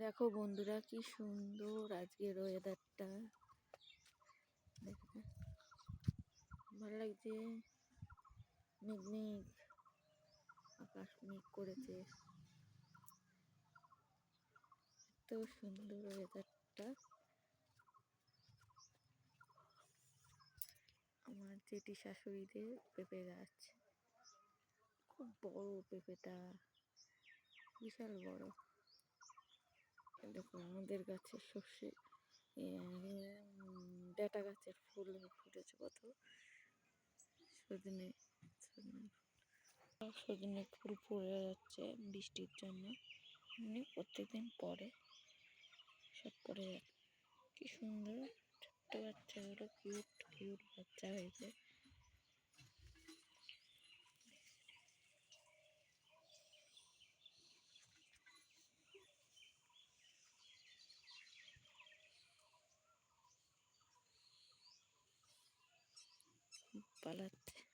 দেখো বন্ধুরা, কি সুন্দর আজকের ওয়েদারটা। দেখো, ভালো লাগছে। মেঘ মেঘ, আকাশ মেঘ করেছে। এত সুন্দর ওয়েদারটা। আমার জেঠি শাশুড়িদের পেঁপে গাছ, খুব বড় পেঁপেটা, বিশাল বড়। দেখো আমাদের গাছের সর্ষে ডাঁটা গাছের ফুল ফুটেছে কত। সজনে সজনে ফুল পড়ে যাচ্ছে বৃষ্টির জন্য, এমনি প্রত্যেকদিন পরে সব পড়ে যাচ্ছে। কি সুন্দর ছোট্ট বাচ্চাগুলো, কিউট কিউট বাচ্চা হয়েছে। পালাচ্ছে।